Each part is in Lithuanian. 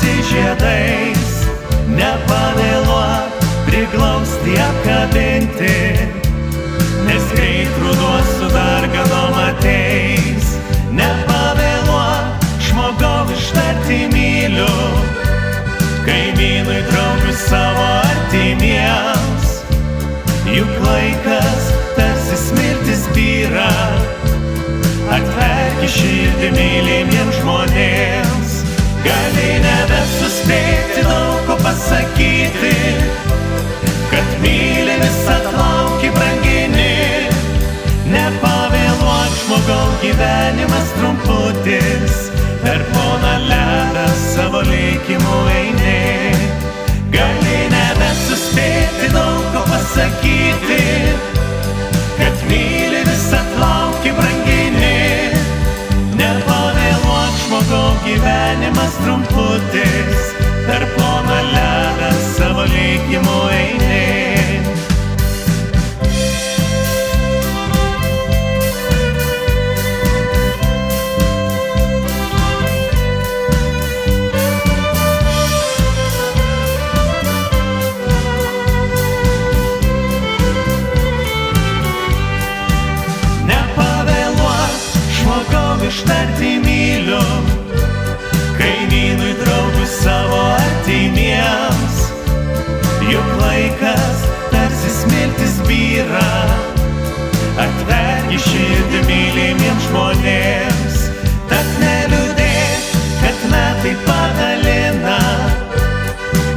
tamsiai žiedais, nepavėluok priglausti apkabinti, nes greit ruduo su darganom ateis. Nepavėluok žmogau ištarti myliu, kaimynui, draugui savo artimiems, juk laikas tarsi smirtis byra. Atverki širdį mylimiems žmonėms, gali nebesuspėti daug ko pasakyti, kad myli visad lauki brangini. Nepavėluok žmogau, gyvenimas trumputis, per ploną ledą savo likimu eini. Gali nebesuspėti daug ko pasakyti, kad myli visad lauki brangini. Nepavėluok žmogau, gyvenimas trumputis, per ploną ledą savo likimu eini. Ištarti myliu, kaimynui, draugui savo artimiems, juk laikas tarsi smiltis byra. Atverki širdį mylimiems žmonėms, tad neliūdėk, kad metai padalina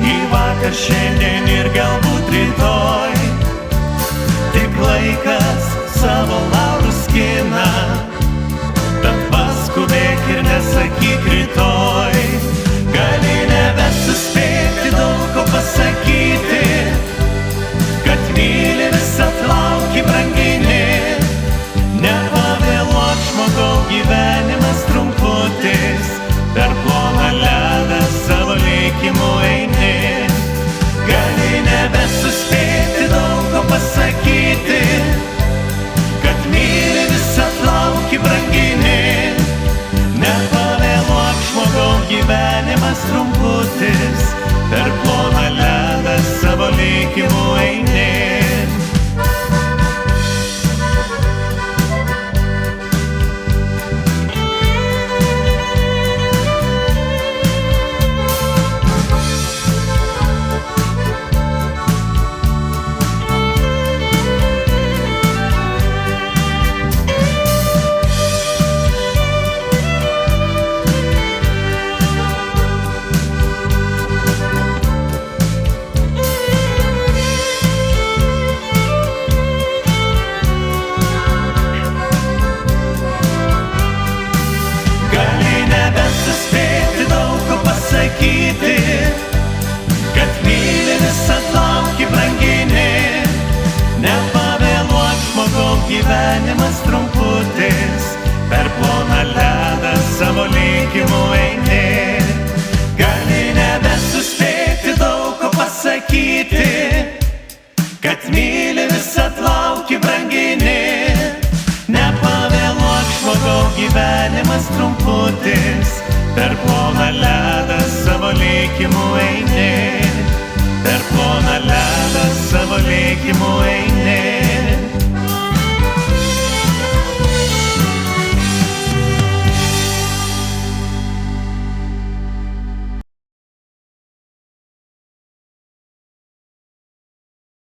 į vakar, šiandien ir galbūt rytoj. Tik laikas savo laurus skina, tad paskubėk ir nesakyk rytoj. Gali nebesuspėti daug ko pasakyti, kad myli visad lauki brangini. Nepavėluok žmogau, gyvenimas trumputis, per ploną ledą savo likimu eini. Gali nebesuspėti daug ko pasakyti, kad myli visad lauki brangini. Nepavėluok žmogau, gyvenimas trumputis, per ploną ledą savo likimu eini. Kad myli visad lauki brangini. Nepavėluok žmogau, gyvenimas trumputis, per ploną ledą savo likimu eini. Gali nebesuspėti daug ko pasakyti, kad myli visad lauki brangini. Nepavėluok žmogau, gyvenimas trumputis, per ploną ledą savo likimu eini. Per ploną ledą savo likimu eini.